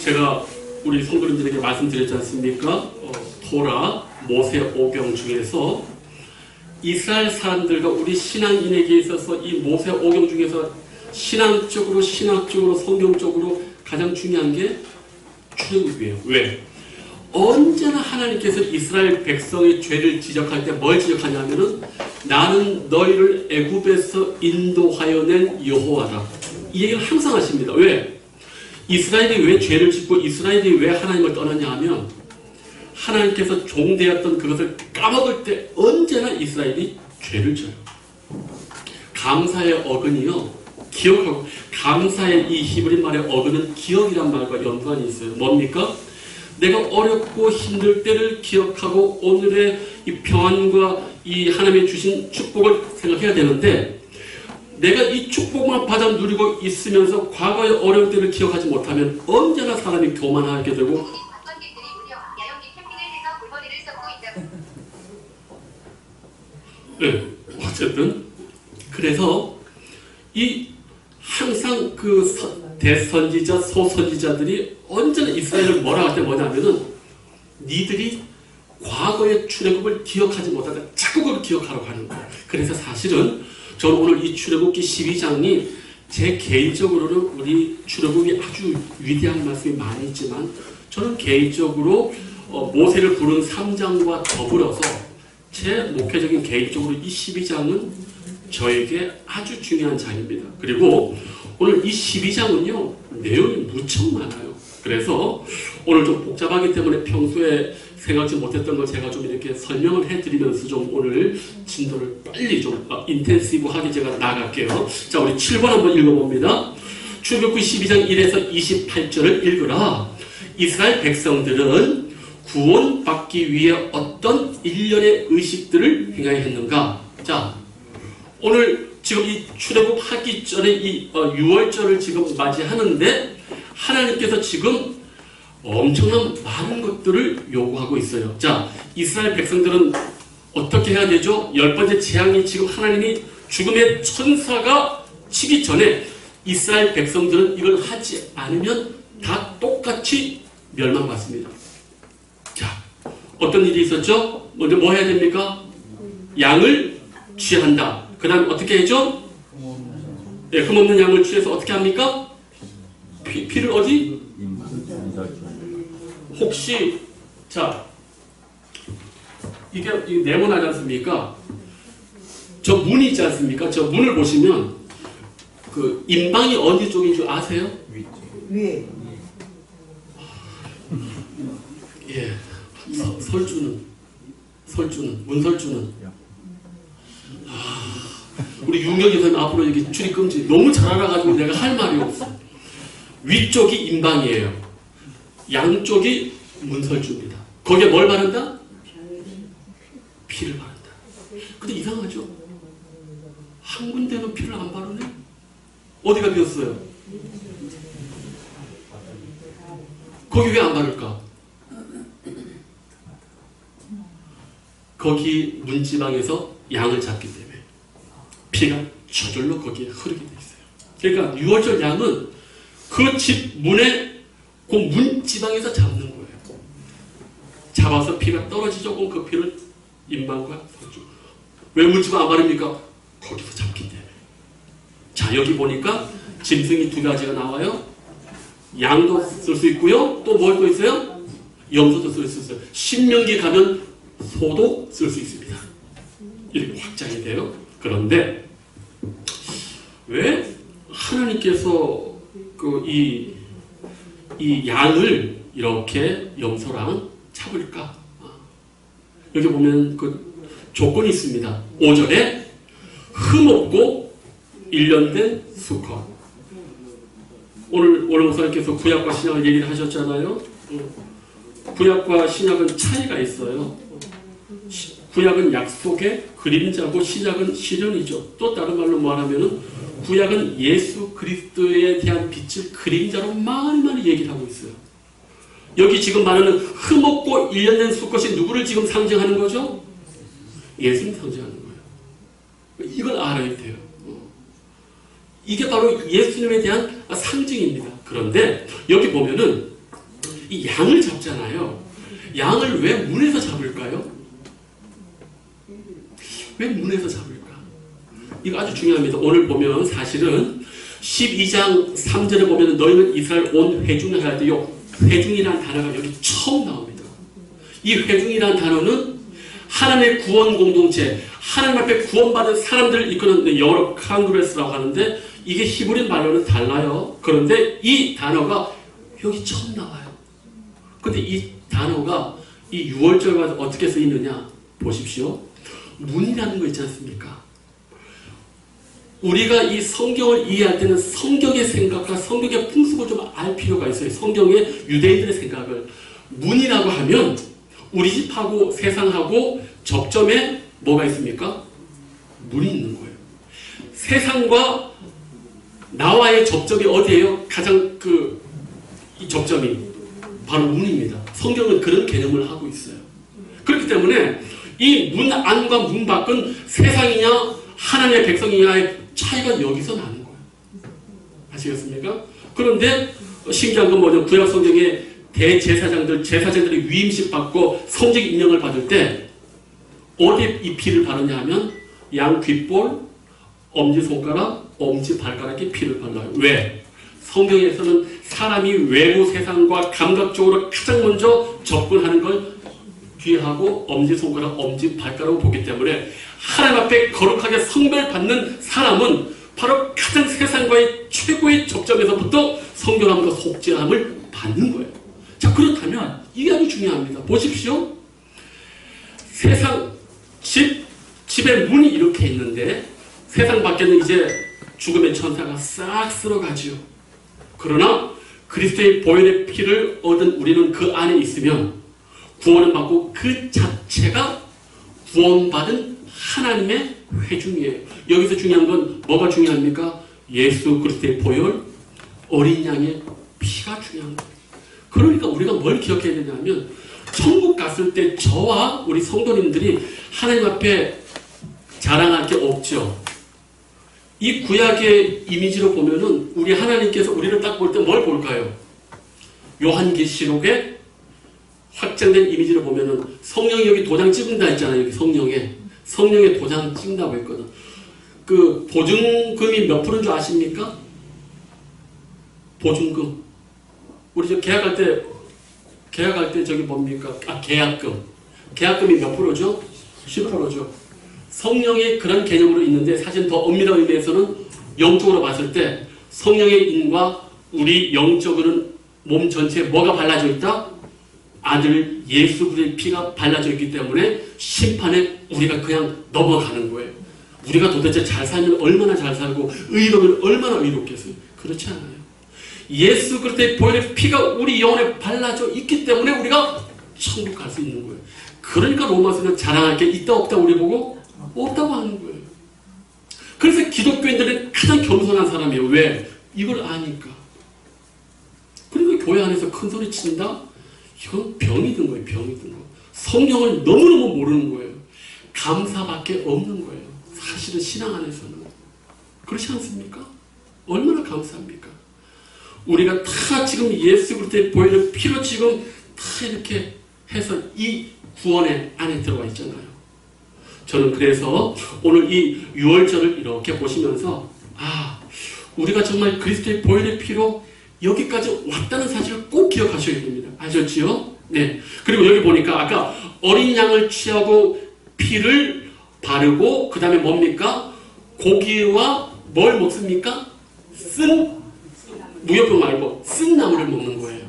제가 우리 성도님들에게 말씀드렸지 않습니까? 토라, 모세 오경 중에서 이스라엘 사람들과 우리 신앙인에게 있어서 이 모세 오경 중에서 신앙적으로, 신학적으로, 성경적으로 가장 중요한 게 출애굽이에요. 왜? 언제나 하나님께서 이스라엘 백성의 죄를 지적할 때 뭘 지적하냐면은 나는 너희를 애굽에서 인도하여 낸 여호와다. 이 얘기를 항상 하십니다. 왜? 이스라엘이 왜 죄를 짓고 이스라엘이 왜 하나님을 떠났냐 하면 하나님께서 종되었던 그것을 까먹을 때 언제나 이스라엘이 죄를 져요. 감사의 어근이요. 기억하고, 감사의 이 히브리 말의 어근은 기억이란 말과 연관이 있어요. 뭡니까? 내가 어렵고 힘들 때를 기억하고 오늘의 이 평안과 이 하나님의 주신 축복을 생각해야 되는데 내가 이 축복만 받아 누리고 있으면서 과거의 어려운 때를 기억하지 못하면 언제나 사람이 교만하게 되고 네, 어쨌든 그래서 이 항상 그 대선지자, 소선지자들이 언제나 이스라엘을 뭐라 할 때 뭐냐면은 니들이 과거의 출애굽을 기억하지 못하다 자꾸 그걸 기억하라고 하는 거예요. 그래서 사실은 저는 오늘 이 출애굽기 12장이 제 개인적으로는 우리 출애굽이 아주 위대한 말씀이 많이 있지만 저는 개인적으로 모세를 부른 3장과 더불어서 제 목회적인 개인적으로 이 12장은 저에게 아주 중요한 장입니다. 그리고 오늘 이 12장은요 내용이 무척 많아요. 그래서 오늘 좀 복잡하기 때문에 평소에 생각지 못했던 걸 제가 좀 이렇게 설명을 해드리면서 좀 오늘 진도를 빨리 좀 인텐시브하게 제가 나갈게요. 자, 우리 7번 한번 읽어봅니다. 출애굽기 12장 1에서 28절을 읽으라. 이스라엘 백성들은 구원받기 위해 어떤 일련의 의식들을 행하여 했는가? 자, 오늘 지금 이 출애굽하기 전에 이 6월절을 지금 맞이하는데 하나님께서 지금 엄청난 많은 것들을 요구하고 있어요. 자, 이스라엘 백성들은 어떻게 해야 되죠? 10번째 재앙이 지금 하나님이 죽음의 천사가 치기 전에 이스라엘 백성들은 이걸 하지 않으면 다 똑같이 멸망받습니다. 자, 어떤 일이 있었죠? 먼저 뭐 해야 됩니까? 양을 취한다. 그 다음 어떻게 해죠? 네, 흠없는 양을 취해서 어떻게 합니까? 피를 어디? 혹시 자 이게 네모나지 않습니까? 저 문이 있지 않습니까? 저 문을 보시면 그 임방이 어디 쪽인 줄 아세요? 위에. 예, 문설주는 우리 윤경이 선생님 앞으로 여기 출입 금지. 너무 잘 알아가지고 내가 할 말이 없어. 위쪽이 임방이에요. 양쪽이 문설주입니다. 거기에 뭘 바른다? 피를 바른다. 근데 이상하죠? 한 군데는 피를 안 바르네? 어디가 비었어요? 거기 왜 안 바를까? 거기 문지방에서 양을 잡기 때문에 피가 저절로 거기에 흐르게 돼 있어요. 그러니까 6월절 양은 그 집 문에 그 문지방에서 잡는 거예요. 잡아서 피가 떨어지죠. 그 피를 임방과 설주. 왜 문지방 안 바릅니까? 거기서 잡기 때문에. 자, 여기 보니까 짐승이 두 가지가 나와요. 양도 쓸 수 있고요. 또 뭘 또 있어요? 염소도 쓸 수 있어요. 신명기 가면 소도 쓸 수 있습니다. 이렇게 확장이 돼요. 그런데 왜 하나님께서 이 양을 이렇게 염소랑 잡을까? 여기 보면 그 조건이 있습니다. 5절에 흠없고 일련된 수컷. 오늘 목사님께서 구약과 신약을 얘기를 하셨잖아요. 구약과 신약은 차이가 있어요. 구약은 약속의 그림자고 신약은 실현이죠. 또 다른 말로 말하면은 구약은 예수 그리스도에 대한 빛을 그림자로 많이 얘기를 하고 있어요. 여기 지금 말하는 흠없고 일련된 수컷이 누구를 지금 상징하는 거죠? 예수님 상징하는 거예요. 이걸 알아야 돼요. 이게 바로 예수님에 대한 상징입니다. 그런데 여기 보면은 이 양을 잡잖아요. 양을 왜 문에서 잡을까요? 왜 문에서 잡을까? 이거 아주 중요합니다. 오늘 보면 사실은 12장 3절에 보면 너희는 이스라엘 온 회중을 할 때 이 회중이라는 단어가 여기 처음 나옵니다. 이 회중이라는 단어는 하나님의 구원 공동체, 하나님 앞에 구원받은 사람들을 이끄는 영어로 컨그레스라고 하는데 이게 히브리 말로는 달라요. 그런데 이 단어가 여기 처음 나와요. 근데 이 단어가 이 6월절과 어떻게 쓰이느냐 보십시오. 문이라는 거 있지 않습니까? 우리가 이 성경을 이해할 때는 성경의 생각과 성경의 풍습을 좀 알 필요가 있어요. 성경의 유대인들의 생각을. 문이라고 하면 우리 집하고 세상하고 접점에 뭐가 있습니까? 문이 있는 거예요. 세상과 나와의 접점이 어디예요? 가장 이 접점이 바로 문입니다. 성경은 그런 개념을 하고 있어요. 그렇기 때문에 이 문 안과 문 밖은 세상이냐 하나님의 백성이냐의 차이가 여기서 나는 거예요. 아시겠습니까? 그런데 신기한 건 뭐냐? 구약 성경에 제사장들이 위임식 받고 성직 임명을 받을 때 어디에 이 피를 바르냐 하면 양 귓볼, 엄지손가락, 엄지발가락에 피를 발라요. 왜? 성경에서는 사람이 외부 세상과 감각적으로 가장 먼저 접근하는 걸 귀하고 엄지손가락, 엄지발가락을 보기 때문에 하나님 앞에 거룩하게 성별받는 사람은 바로 가장 세상과의 최고의 접점에서부터 성결함과 속죄함을 받는 거예요. 자, 그렇다면 이게 아주 중요합니다. 보십시오. 세상 집의 문이 이렇게 있는데 세상 밖에는 이제 죽음의 천사가 싹 쓸어가지요. 그러나 그리스도의 보혈의 피를 얻은 우리는 그 안에 있으면 구원을 받고 그 자체가 구원받은 하나님의 회중이에요. 여기서 중요한 건 뭐가 중요합니까? 예수 그리스도의 보혈, 어린 양의 피가 중요한 거예요. 그러니까 우리가 뭘 기억해야 되냐면 천국 갔을 때 저와 우리 성도님들이 하나님 앞에 자랑할 게 없죠. 이 구약의 이미지로 보면은 우리 하나님께서 우리를 딱 볼 때 뭘 볼까요? 요한계시록에 확장된 이미지로 보면은 성령이 여기 도장 찍은다 했잖아요. 여기 성령에 도장 찍는다고 했거든. 그 보증금이 몇 프로인 줄 아십니까? 보증금. 우리 저 계약할 때 저기 뭡니까? 계약금. 계약금이 몇 프로죠? 10%죠. 성령의 그런 개념으로 있는데 사실 더 엄밀한 의미에서는 영적으로 봤을 때 성령의 인과 우리 영적으로는 몸 전체에 뭐가 발라져 있다? 아들 예수 그리스도의 피가 발라져 있기 때문에 심판에 우리가 그냥 넘어가는 거예요. 우리가 도대체 잘 살면 얼마나 잘 살고 의로우면 얼마나 의롭겠어요. 그렇지 않아요. 예수 그리스도의 보혈의 피가 우리 영혼에 발라져 있기 때문에 우리가 천국 갈 수 있는 거예요. 그러니까 로마서는 자랑할 게 있다 없다 우리 보고 없다고 하는 거예요. 그래서 기독교인들은 가장 겸손한 사람이에요. 왜? 이걸 아니까. 그러니까 교회 안에서 큰 소리 친다? 이건 병이 든 거예요. 병이 든 거. 성경을 너무너무 모르는 거예요. 감사밖에 없는 거예요. 사실은 신앙 안에서는. 그렇지 않습니까? 얼마나 감사합니까? 우리가 다 지금 예수 그리스도의 보혈의 피로 지금 다 이렇게 해서 이 구원의 안에 들어가 있잖아요. 저는 그래서 오늘 이 6월절을 이렇게 보시면서 우리가 정말 그리스도의 보혈의 피로 여기까지 왔다는 사실을 꼭 기억하셔야 됩니다. 아셨지요? 네. 그리고 여기 보니까 아까 어린 양을 취하고 피를 바르고 그 다음에 뭡니까? 고기와 뭘 먹습니까? 쓴 무역병 말고 쓴 나물을 먹는 거예요.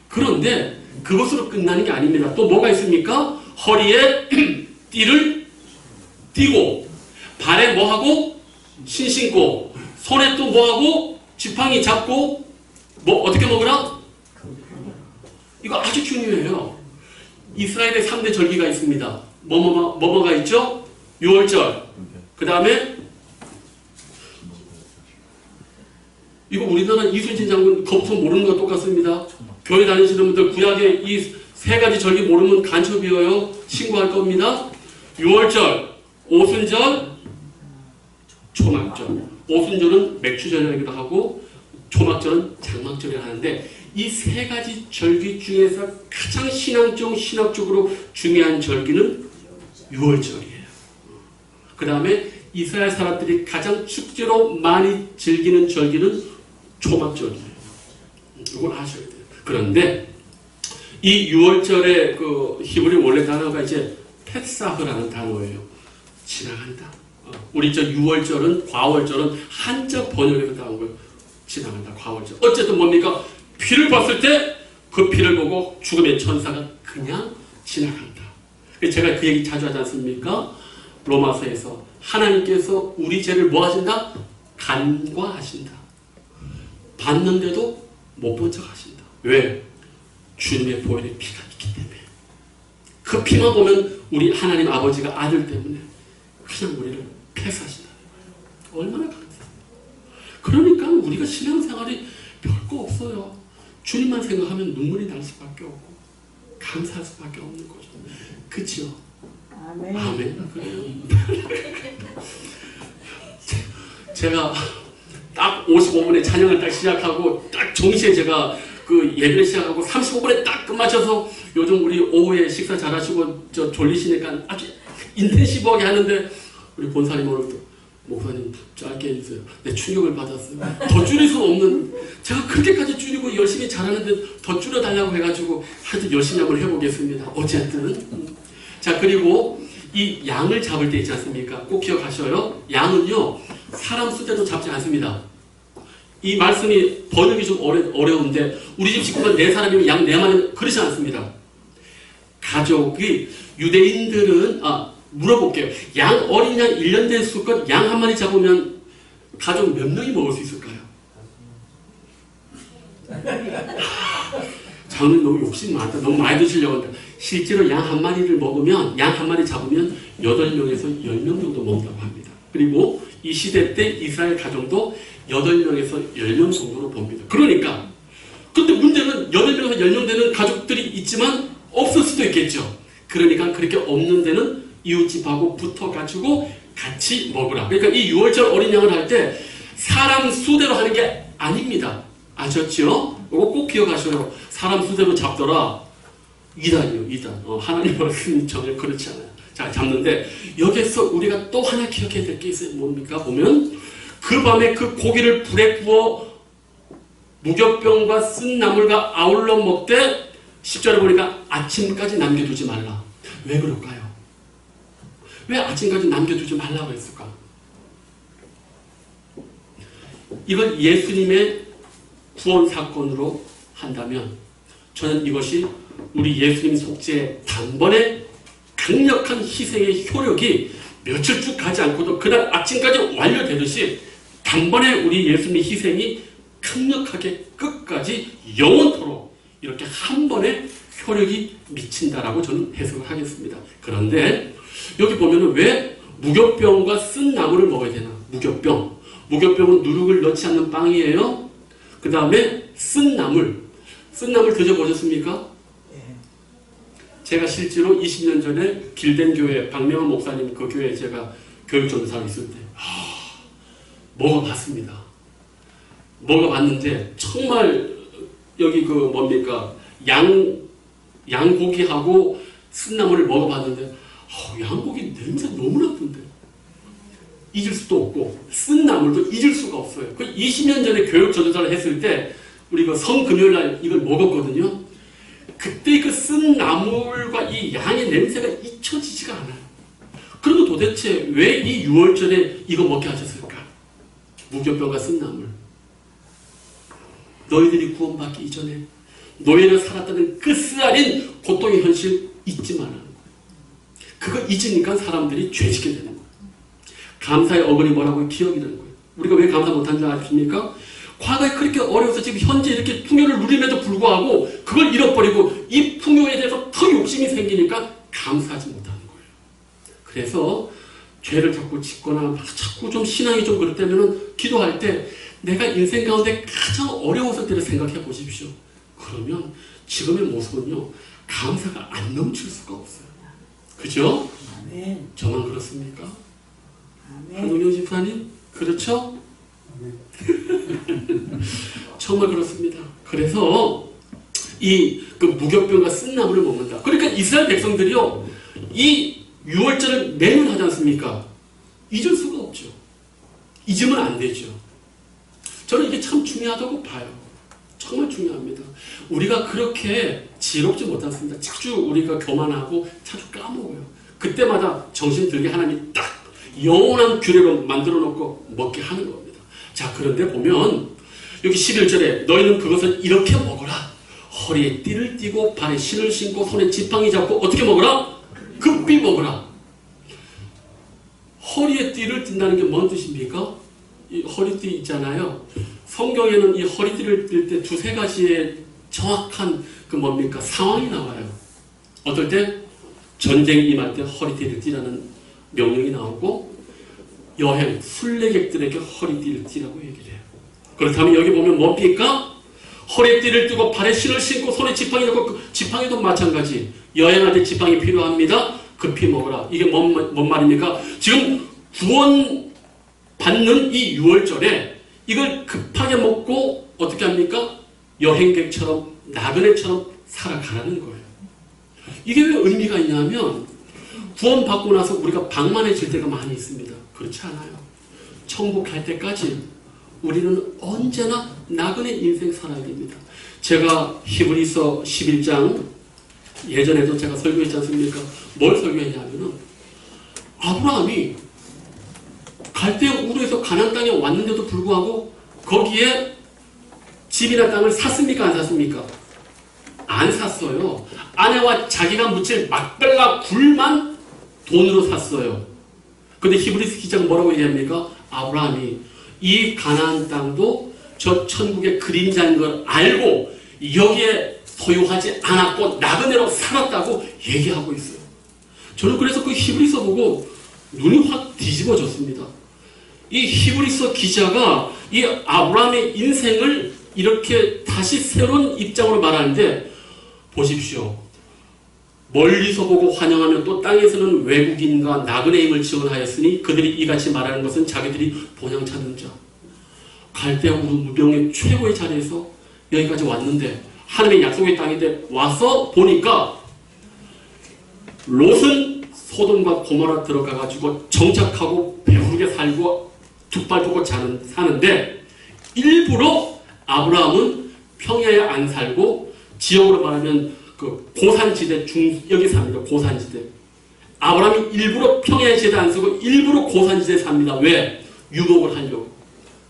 그런데 그것으로 끝나는 게 아닙니다. 또 뭐가 있습니까? 허리에 띠를 띠고 발에 뭐하고? 신 신고 손에 또 뭐하고? 지팡이 잡고 뭐 어떻게 먹으라? 이거 아주 중요해요. 이스라엘의 3대 절기가 있습니다. 뭐가 있죠? 6월절. 그 다음에 이거 우리나라 이순신 장군 거부터 모르는 거 똑같습니다. 교회 다니시는 분들 구약의 이 3가지 절기 모르면 간첩이에요. 신고할 겁니다. 6월절, 오순절, 초막절. 오순절은 맥주절이라기도 하고 초막절은 장막절이라 하는데 이 세 가지 절기 중에서 가장 신학적으로 중요한 절기는 유월절이에요. 그 다음에 이스라엘 사람들이 가장 축제로 많이 즐기는 절기는 초막절이에요. 이걸 아셔야 돼요. 그런데 이 유월절의 그 히브리 원래 단어가 이제 페사흐라는 단어예요. 지나간다. 우리 저 유월절은 과월절은 한자 번역에서 나온 거예요. 지나간다. 과월절. 어쨌든 뭡니까? 피를 봤을 때 그 피를 보고 죽음의 천사가 그냥 지나간다. 제가 그 얘기 자주 하지 않습니까? 로마서에서 하나님께서 우리 죄를 뭐 하신다? 간과하신다. 봤는데도 못 본 척 하신다. 왜? 주님의 보혈의 피가 있기 때문에. 그 피만 보면 우리 하나님 아버지가 아들 때문에 그냥 우리를 패스하신다. 얼마나 감사해요. 그러니까 우리가 신앙생활이 별거 없어요. 주님만 생각하면 눈물이 날 수밖에 없고 감사할 수밖에 없는 거죠. 그치요? 아멘. 아멘. 그래요. 제가 딱 55분에 찬양을 딱 시작하고 딱 정시에 제가 그 예배를 시작하고 35분에 딱 끝마쳐서 요즘 우리 오후에 식사 잘하시고 저 졸리시니까 아주 인텐시브하게 하는데 우리 본사님 오늘도 목사님 짧게 해주세요. 내 충격을 받았어요. 더 줄일 수 없는, 제가 그렇게까지 줄이고 열심히 잘하는데 더 줄여달라고 해가지고 하여튼 열심히 한번 해보겠습니다. 어쨌든 자, 그리고 이 양을 잡을 때 있지 않습니까? 꼭 기억하셔요. 양은요 사람 수대로 잡지 않습니다. 이 말씀이 번역이 좀 어려운데 우리 집 식구가 4사람이면 양 4마리 그렇지 않습니다. 가족이 유대인들은 물어볼게요. 양 어린 양 1년 된 수컷 양 한 마리 잡으면 가족 몇 명이 먹을 수 있을까요? 저는 너무 욕심 많다. 너무 많이 드시려고 한다. 실제로 양 한 마리를 먹으면 양 한 마리 잡으면 8명에서 10명 정도 먹는다고 합니다. 그리고 이 시대 때 이스라엘 가정도 8명에서 10명 정도로 봅니다. 그러니까 근데 문제는 8명에서 10명 되는 가족들이 있지만 없을 수도 있겠죠. 그러니까 그렇게 없는 데는 이웃집하고 붙어가지고 같이 먹으라. 그러니까 이 유월절 어린 양을 할 때 사람 수대로 하는 게 아닙니다. 아셨죠? 이거 꼭 기억하셔요. 사람 수대로 잡더라. 이단이요, 이단. 하나님 말씀이 전혀 그렇지 않아요. 자, 잡는데 여기서 우리가 또 하나 기억해야 될 게 있어요. 뭡니까? 보면 그 밤에 그 고기를 불에 구워 무교병과 쓴 나물과 아울러 먹되 10절에 보니까 아침까지 남겨두지 말라. 왜 그럴까요? 왜 아침까지 남겨두지 말라고 했을까? 이걸 예수님의 구원 사건으로 한다면 저는 이것이 우리 예수님 속죄 단번에 강력한 희생의 효력이 며칠 쭉 가지 않고도 그날 아침까지 완료되듯이 단번에 우리 예수님의 희생이 강력하게 끝까지 영원토록 이렇게 한 번에 효력이 미친다라고 저는 해석을 하겠습니다. 그런데 여기 보면은 왜 무교병과 쓴 나물을 먹어야 되나? 무교병. 무교병은 누룩을 넣지 않는 빵이에요. 그 다음에 쓴 나물. 쓴 나물 드셔보셨습니까? 제가 실제로 20년 전에 길된 교회 박명환 목사님 그 교회에 제가 교육전사로 있을 때 먹어봤습니다. 먹어봤는데 정말 여기 그 뭡니까 양고기하고 쓴나물을 먹어봤는데 양고기 냄새 너무 나쁜데 잊을 수도 없고 쓴나물도 잊을 수가 없어요. 그 20년 전에 교육전사를 했을 때 우리 그 성금요일날 이걸 먹었거든요. 그때 그 쓴 나물과 이 양의 냄새가 잊혀지지가 않아요. 그리고 도대체 왜 이 6월절에 이거 먹게 하셨을까? 무교병과 쓴 나물. 너희들이 구원받기 이전에 노예로 살았다는 그 쓰라린 고통의 현실 잊지 말라는 거예요. 그거 잊으니까 사람들이 죄짓게 되는 거예요. 감사의 어근이 뭐라고 기억이 되는 거예요. 우리가 왜 감사 못한 줄 아십니까? 과거에 그렇게 어려워서 지금 현재 이렇게 풍요를 누림에도 불구하고 그걸 잃어버리고 이 풍요에 대해서 더 욕심이 생기니까 감사하지 못하는 거예요. 그래서 죄를 자꾸 짓거나 자꾸 좀 신앙이 좀 그렇다면 기도할 때 내가 인생 가운데 가장 어려웠을 때를 생각해 보십시오. 그러면 지금의 모습은요 감사가 안 넘칠 수가 없어요. 그죠? 아멘. 저만 그렇습니까? 아멘. 한동영 집사님 그렇죠? 정말 그렇습니다. 그래서 그 무교병과 쓴나물을 먹는다. 그러니까 이스라엘 백성들이요, 이 유월절을 매년 하지 않습니까? 잊을 수가 없죠. 잊으면 안 되죠. 저는 이게 참 중요하다고 봐요. 정말 중요합니다. 우리가 그렇게 지혜롭지 못했습니다. 자주 우리가 교만하고 자주 까먹어요. 그때마다 정신 들게 하나님이 딱 영원한 규례로 만들어 놓고 먹게 하는 겁니다. 자, 그런데 보면 여기 11절에 너희는 그것을 이렇게 먹어라. 허리에 띠를 띠고 발에 신을 신고 손에 지팡이 잡고 어떻게 먹어라? 급히 먹어라. 허리에 띠를 띈다는 게 뭔 뜻입니까? 이 허리띠 있잖아요. 성경에는 이 허리띠를 띌 때 두세 가지의 정확한 그 뭡니까? 상황이 나와요. 어떨 때? 전쟁이 임할 때 허리띠를 띠라는 명령이 나오고, 여행, 순례객들에게 허리띠를 띠라고 얘기를 해요. 그렇다면 여기 보면 뭡니까? 허리에 띠를 띠고 발에 신을 신고 손에 지팡이 잡고, 그 지팡이도 마찬가지. 여행할 때 지팡이 필요합니다. 급히 먹어라. 이게 뭔 말입니까? 지금 구원 받는 이 6월절에 이걸 급하게 먹고 어떻게 합니까? 여행객처럼 나그네처럼 살아가라는 거예요. 이게 왜 의미가 있냐면 구원 받고 나서 우리가 방만해질 때가 많이 있습니다. 그렇지 않아요. 천국 갈 때까지 우리는 언제나 나그네 인생 살아야 됩니다. 제가 히브리서 11장 예전에도 제가 설교했지 않습니까? 뭘 설교했냐면은 아브라함이 갈대 우르에서 가나안 땅에 왔는데도 불구하고 거기에 집이나 땅을 샀습니까? 안 샀습니까? 안 샀어요. 아내와 자기가 묻힐 막달라 굴만 돈으로 샀어요. 근데 히브리서 기자가 뭐라고 얘기합니까? 아브라함이 이 가나안 땅도 저 천국의 그림자인 걸 알고 여기에 소유하지 않았고 나그네로 살았다고 얘기하고 있어요. 저는 그래서 그 히브리서 보고 눈이 확 뒤집어졌습니다. 이 히브리서 기자가 이 아브라함의 인생을 이렇게 다시 새로운 입장으로 말하는데 보십시오. 멀리서 보고 환영하며 또 땅에서는 외국인과 나그네임을 지원하였으니 그들이 이같이 말하는 것은 자기들이 본향 찾는 자. 갈대우르 무병의 최고의 자리에서 여기까지 왔는데 하나님의 약속의 땅인데 와서 보니까 롯은 소돔과 고모라 들어가가지고 정착하고 배부르게 살고 두 발 보고 사는데 일부러 아브라함은 평야에 안 살고 지역으로 말하면 그 고산지대 여기 삽니다. 고산지대. 아브라함이 일부러 평야의 지대 안 쓰고 일부러 고산지대에 삽니다. 왜? 유목을 하려고.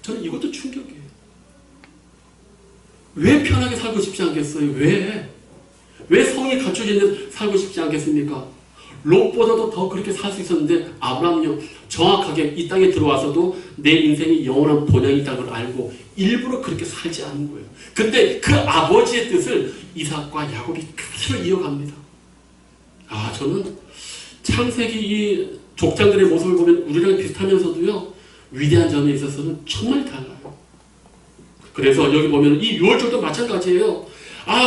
저는 이것도 충격이에요. 왜 편하게 살고 싶지 않겠어요? 왜? 왜 성이 갖춰져 있는 살고 싶지 않겠습니까? 롯보다도 더 그렇게 살 수 있었는데 아브라함은요 정확하게 이 땅에 들어와서도 내 인생이 영원한 본향이 있다는 걸 알고 일부러 그렇게 살지 않은 거예요. 근데 그 아버지의 뜻을 이삭과 야곱이 그대로 이어갑니다. 저는 창세기 이 족장들의 모습을 보면 우리랑 비슷하면서도요 위대한 점에 있어서는 정말 달라요. 그래서 여기 보면 이 6월절도 마찬가지예요.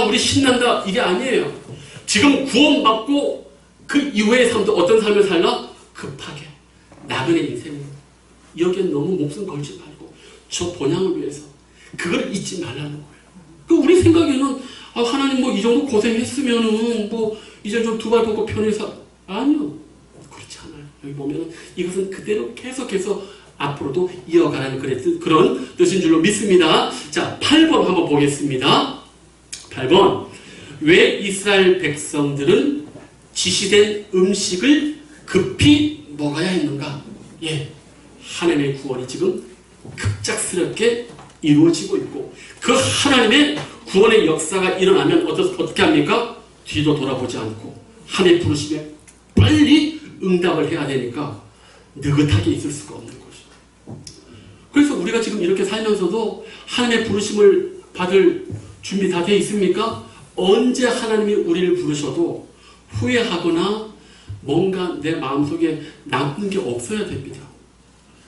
우리 신난다 이게 아니에요. 지금 구원받고 그 이후의 삶도 어떤 삶을 살라? 급하게 나그네 인생이에요. 여기에 너무 목숨 걸지 말고 저 본향을 위해서 그걸 잊지 말라는 거예요. 우리 생각에는 하나님 뭐 이 정도 고생했으면은 뭐 이제 좀 두 발 뻗고 편히 아니요. 그렇지 않아요. 여기 보면 이것은 그대로 계속해서 앞으로도 이어가라는 그런 뜻인 줄로 믿습니다. 자, 8번 한번 보겠습니다. 8번. 왜 이스라엘 백성들은 지시된 음식을 급히 먹어야 했는가? 하나님의 구원이 지금 급작스럽게 이루어지고 있고 그 하나님의 구원의 역사가 일어나면 어떻게 합니까? 뒤도 돌아보지 않고 하나님의 부르심에 빨리 응답을 해야 되니까 느긋하게 있을 수가 없는 것이죠. 그래서 우리가 지금 이렇게 살면서도 하나님의 부르심을 받을 준비 다 되어 있습니까? 언제 하나님이 우리를 부르셔도 후회하거나 뭔가 내 마음속에 남는 게 없어야 됩니다.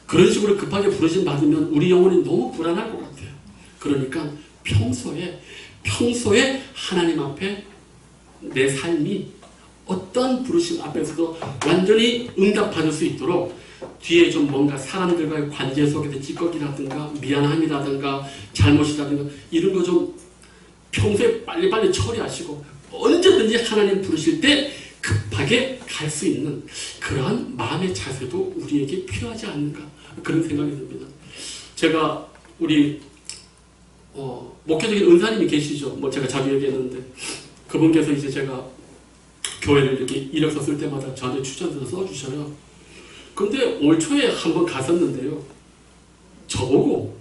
그런 식으로 급하게 부르심 받으면 우리 영혼이 너무 불안할 것 같아요. 그러니까 평소에 하나님 앞에 내 삶이 어떤 부르심 앞에서도 완전히 응답받을 수 있도록 뒤에 좀 뭔가 사람들과의 관계 속에서 찌꺼기라든가 미안함이라든가 잘못이라든가 이런 거 좀 평소에 빨리빨리 처리하시고 언제든지 하나님 부르실 때 급하게 갈 수 있는 그러한 마음의 자세도 우리에게 필요하지 않는가 그런 생각이 듭니다. 제가 우리 목회적인 은사님이 계시죠. 뭐 제가 자주 얘기했는데 그분께서 이제 제가 교회를 이렇게 이력서 쓸 때마다 저한테 추천서를 써주셔요. 근데 올 초에 한번 갔었는데요. 저보고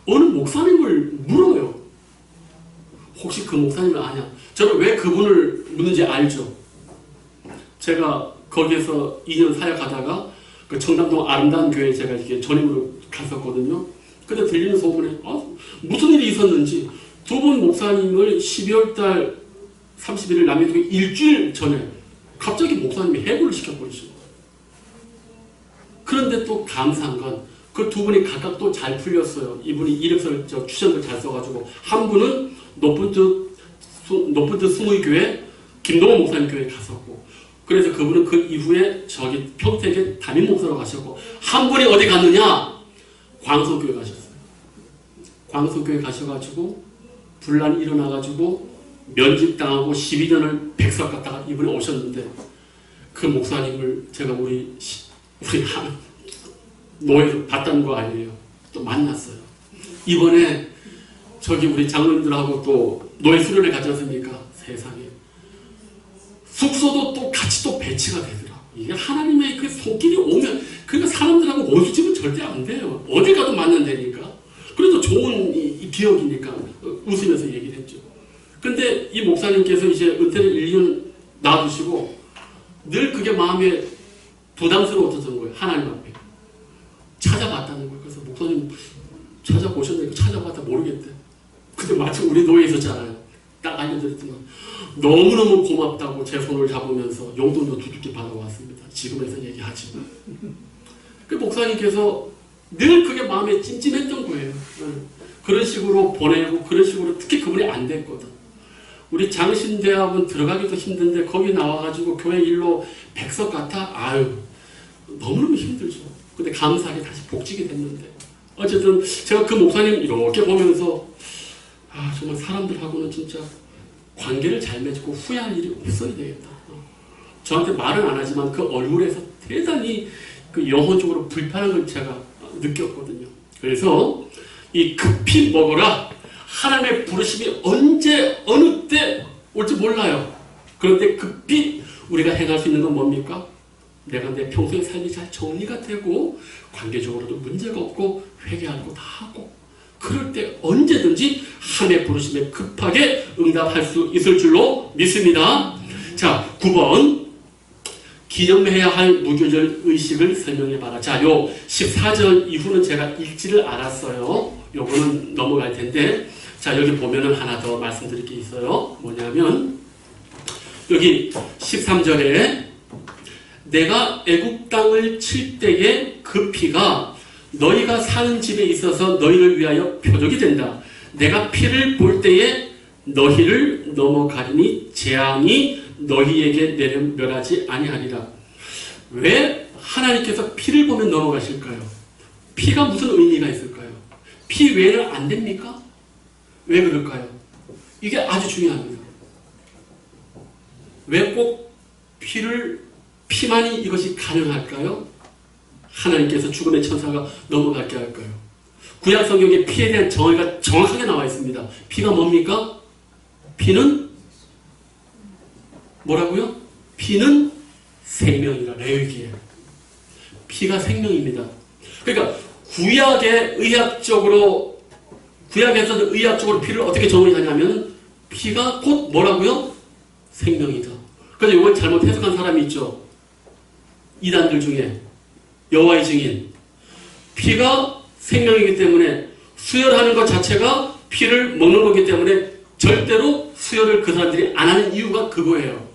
어느 목사님을 물어요. 혹시 그 목사님을 아냐? 저는 왜 그분을 묻는지 알죠. 제가 거기에서 2년 사역하다가 그 청담동 아름다운 교회에 제가 이렇게 전임으로 갔었거든요. 근데 들리는 소문에 무슨 일이 있었는지 두 분 목사님을 12월 달 31일 남겨두고 일주일 전에 갑자기 목사님이 해고를 시켜버리시고 그런데 또 감사한 건 그 두 분이 각각 또 잘 풀렸어요. 이분이 이력서를 추천을 잘 써가지고 한 분은 높은 뜻 스무이교회 김동원 목사님 교회에 갔었고 그래서 그분은 그 이후에 저기 평택에 담임 목사로 가셨고 한 분이 어디 갔느냐? 광소교회 가셨어요. 광소교회 가셔가지고 분란이 일어나가지고 면직당하고 12년을 백석 갔다가 이분이 오셨는데 그 목사님을 제가 우리 노예에서 봤다는 거 아니에요. 또 만났어요. 이번에 저기 우리 장로님들하고 또 노예 수련회 가지 않습니까? 세상에. 숙소도 또 같이 또 배치가 되더라. 이게 하나님의 그 손길이 오면 그러니까 사람들하고 원수집은 절대 안 돼요. 어디 가도 만난다니까. 그래도 좋은 이 기억이니까 웃으면서 얘기를 했죠. 근데 이 목사님께서 이제 은퇴를 1년 놔두시고 늘 그게 마음에 부담스러웠던 거예요. 하나님 앞에. 찾아봤다는 거예요. 그래서 목사님 찾아보셨는데 찾아봤다 모르겠대. 근데 마침 우리 노예에 있었잖아요. 딱 알려드렸더니 너무너무 고맙다고 제 손을 잡으면서 용돈도 두둑히 받아왔습니다. 지금에서 얘기하지만. 그 목사님께서 늘 그게 마음에 찜찜했던 거예요. 그런 식으로 보내고 그런 식으로 특히 그분이 안 됐거든. 우리 장신대학은 들어가기도 힘든데 거기 나와가지고 교회 일로 백석 같아? 아유 너무너무 힘들죠. 근데 감사하게 다시 복직이 됐는데 어쨌든 제가 그 목사님 이렇게 보면서 정말 사람들하고는 진짜 관계를 잘 맺고 후회할 일이 없어야 되겠다. 저한테 말은 안 하지만 그 얼굴에서 대단히 그 영혼적으로 불편한 걸 제가 느꼈거든요. 그래서 이 급히 먹어라. 하나님의 부르심이 언제 어느 때 올지 몰라요. 그런데 급히 우리가 행할 수 있는 건 뭡니까? 내가 내 평소의 삶이 잘 정리가 되고 관계적으로도 문제가 없고 회개할 거 다 하고 그럴 때 언제든지 하나님의 부르심에 급하게 응답할 수 있을 줄로 믿습니다. 자, 9번 기념해야 할 무교절 의식을 설명해봐라. 자, 요 14절 이후는 제가 읽지를 않았어요. 요거는 넘어갈 텐데 자, 여기 보면은 하나 더 말씀드릴 게 있어요. 뭐냐면 여기 13절에 내가 애국 땅을 칠 때에 그 피가 너희가 사는 집에 있어서 너희를 위하여 표적이 된다. 내가 피를 볼 때에 너희를 넘어가리니 재앙이 너희에게 멸하지 아니하리라. 왜 하나님께서 피를 보면 넘어가실까요? 피가 무슨 의미가 있을까요? 피 외에는 안 됩니까? 왜 그럴까요? 이게 아주 중요합니다. 왜 꼭 피만이 이것이 가능할까요? 하나님께서 죽음의 천사가 넘어가게 할까요? 구약 성경에 피에 대한 정의가 정확하게 나와 있습니다. 피가 뭡니까? 피는 뭐라고요? 피는 생명이라. 레위기에 피가 생명입니다. 그러니까 구약에서는 의학적으로 피를 어떻게 정의하냐면 피가 곧 뭐라고요? 생명이다. 그래서 이걸 잘못 해석한 사람이 있죠. 이단들 중에 여호와의 증인. 피가 생명이기 때문에 수혈하는 것 자체가 피를 먹는 거기 때문에 절대로 수혈을 그 사람들이 안 하는 이유가 그거예요.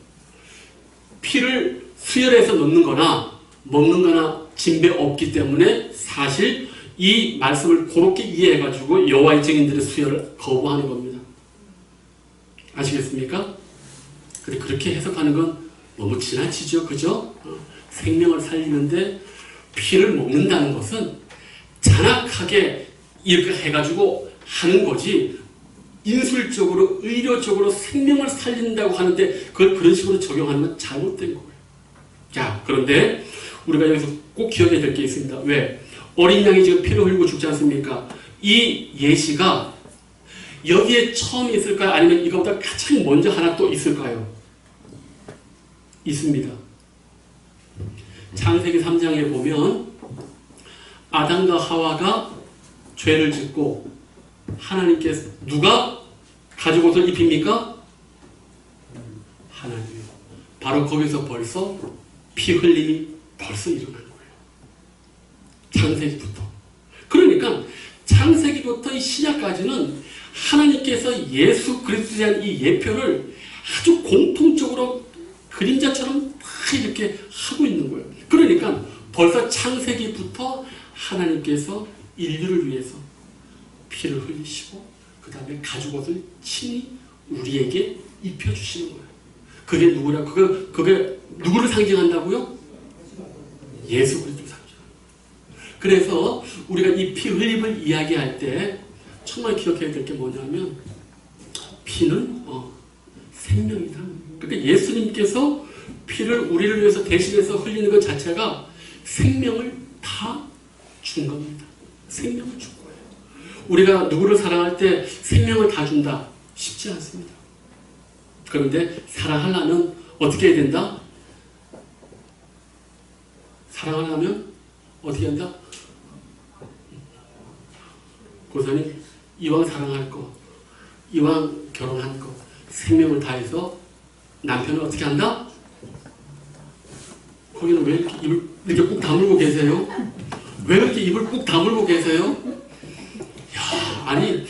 피를 수혈해서 넣는 거나 먹는 거나 진배 없기 때문에 사실 이 말씀을 그렇게 이해해가지고 여호와의 증인들의 수혈을 거부하는 겁니다. 아시겠습니까? 근데 그렇게 해석하는 건 너무 지나치죠. 그죠? 생명을 살리는데 피를 먹는다는 것은 잔악하게 이렇게 해가지고 하는 거지, 인술적으로 의료적으로 생명을 살린다고 하는데 그걸 그런 식으로 적용하는 건 잘못된 거예요. 자, 그런데 우리가 여기서 꼭 기억해야 될 게 있습니다. 왜? 어린 양이 지금 피를 흘리고 죽지 않습니까? 이 예시가 여기에 처음 있을까요? 아니면 이거보다 가장 먼저 하나 또 있을까요? 있습니다. 창세기 3장에 보면 아담과 하와가 죄를 짓고 하나님께서 누가 가죽 옷을 입힙니까? 하나님. 바로 거기서 벌써 피 흘림이 벌써 일어나는 거예요. 창세기부터. 그러니까 창세기부터 이 신약까지는 하나님께서 예수 그리스도에 대한 이 예표를 아주 공통적으로 그림자처럼 다 이렇게 하고 있는 거예요. 그러니까 벌써 창세기부터 하나님께서 인류를 위해서 피를 흘리시고 그 다음에 가죽옷을 친히 우리에게 입혀주시는 거예요. 그게 누구라? 그게 누구를 상징한다고요? 예수 그리스도를 상징합니다. 그래서 우리가 이 피 흘림을 이야기할 때 정말 기억해야 될 게 뭐냐면 피는 생명이다. 그러니까 예수님께서 피를 우리를 위해서 대신해서 흘리는 것 자체가 생명을 다 준 겁니다. 생명을 준 거예요. 우리가 누구를 사랑할 때 생명을 다 준다. 쉽지 않습니다. 그런데 사랑하려면 어떻게 해야 된다? 사랑하려면 어떻게 한다? 고사님, 이왕 사랑할 거, 이왕 결혼한 거, 생명을 다해서 남편을 어떻게 한다? 거기는 왜 이렇게 입을 이렇게 꾹 다물고 계세요? 왜 이렇게 입을 꾹 다물고 계세요? 야, 아니,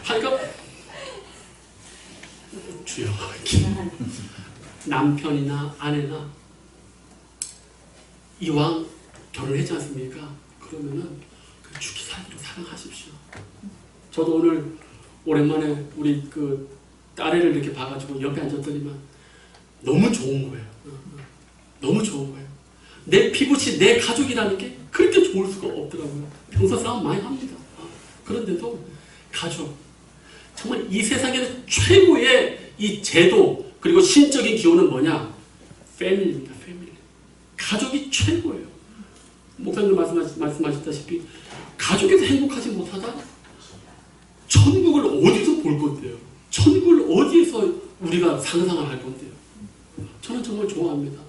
하니까 주여, 남편이나 아내나 이왕 결혼했지 않습니까? 그러면은 죽기 살기로 사랑하십시오. 저도 오늘 오랜만에 우리 그 딸애를 이렇게 봐가지고 옆에 앉았더니만 너무 좋은 거예요. 너무 좋은 거예요. 내 피부치 내 가족이라는 게 그렇게 좋을 수가 없더라고요. 평소 싸움 많이 합니다. 그런데도 가족, 정말 이 세상에서 최고의 이 제도 그리고 신적인 기호는 뭐냐? 패밀리입니다. 패밀리. 가족이 최고예요. 목사님 말씀하셨다시피 가족에서 행복하지 못하다? 천국을 어디서 볼 건데요? 천국을 어디에서 우리가 상상을 할 건데요? 저는 정말 좋아합니다.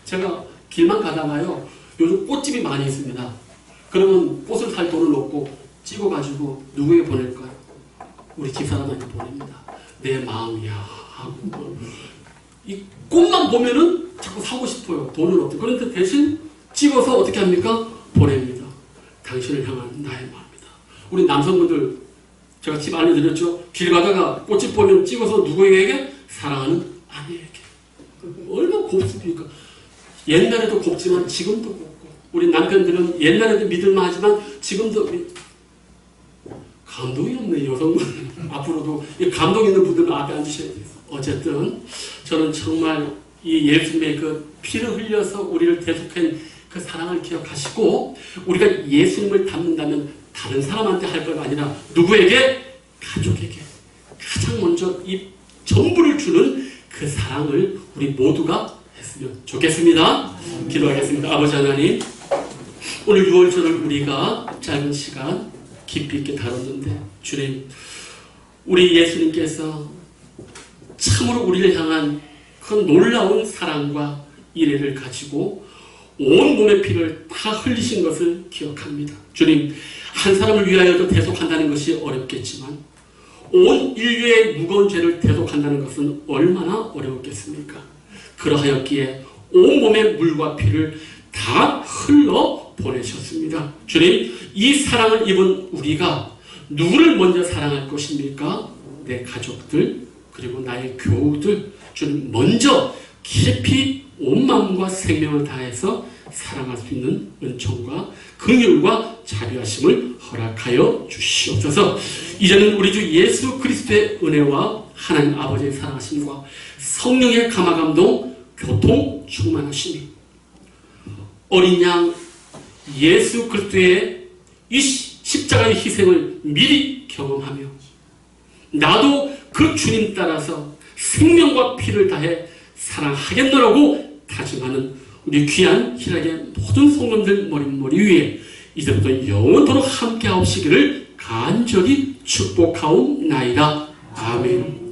제가 길만 가다가요, 요즘 꽃집이 많이 있습니다. 그러면 꽃을 살 돈을 놓고 찍어가지고 누구에게 보낼까요? 우리 집사람한테 보냅니다. 내 마음이야 하고. 이 꽃만 보면은 자꾸 사고 싶어요. 돈은 없죠. 그런데 대신 찍어서 어떻게 합니까? 보냅니다. 당신을 향한 나의 마음이다. 우리 남성분들, 제가 팁 알려드렸죠? 길 가다가 꽃집 보면 찍어서 누구에게? 사랑하는 아내에게. 얼마나 곱습니까? 옛날에도 곱지만 지금도 곱고, 우리 남편들은 옛날에도 믿을만하지만 지금도 감동이 없네. 여성분 앞으로도 이 감동 있는 분들은 앞에 앉으셔야 돼요. 어쨌든 저는 정말 이 예수님의 그 피를 흘려서 우리를 대속한 그 사랑을 기억하시고, 우리가 예수님을 닮는다면 다른 사람한테 할 것 아니라 누구에게? 가족에게 가장 먼저 이 전부를 주는 그 사랑을 우리 모두가 했으면 좋겠습니다. 기도하겠습니다. 아버지 하나님, 오늘 6월절을 우리가 짧은 시간 깊이 있게 다뤘는데, 주님, 우리 예수님께서 참으로 우리를 향한 그 놀라운 사랑과 이래를 가지고 온 몸의 피를 다 흘리신 것을 기억합니다. 주님, 한 사람을 위하여도 대속한다는 것이 어렵겠지만 온 인류의 무거운 죄를 대속한다는 것은 얼마나 어려웠겠습니까? 그러하였기에 온몸의 물과 피를 다 흘러 보내셨습니다. 주님, 이 사랑을 입은 우리가 누구를 먼저 사랑할 것입니까? 내 가족들, 그리고 나의 교우들. 주님, 먼저 깊이 온 마음과 생명을 다해서 사랑할 수 있는 은총과 긍휼과 자비하심을 허락하여 주시옵소서. 이제는 우리 주 예수 그리스도의 은혜와 하나님 아버지의 사랑하심과 성령의 감화감동, 교통 충만하심이 어린 양 예수 그리스도의 이 십자가의 희생을 미리 경험하며 나도 그 주님 따라서 생명과 피를 다해 사랑하겠노라고 다짐하는 우리 귀한 희락의 모든 성도들 머리 위에 이제부터 영원토록 함께 하옵시기를 간절히 축복하옵나이다. 아멘.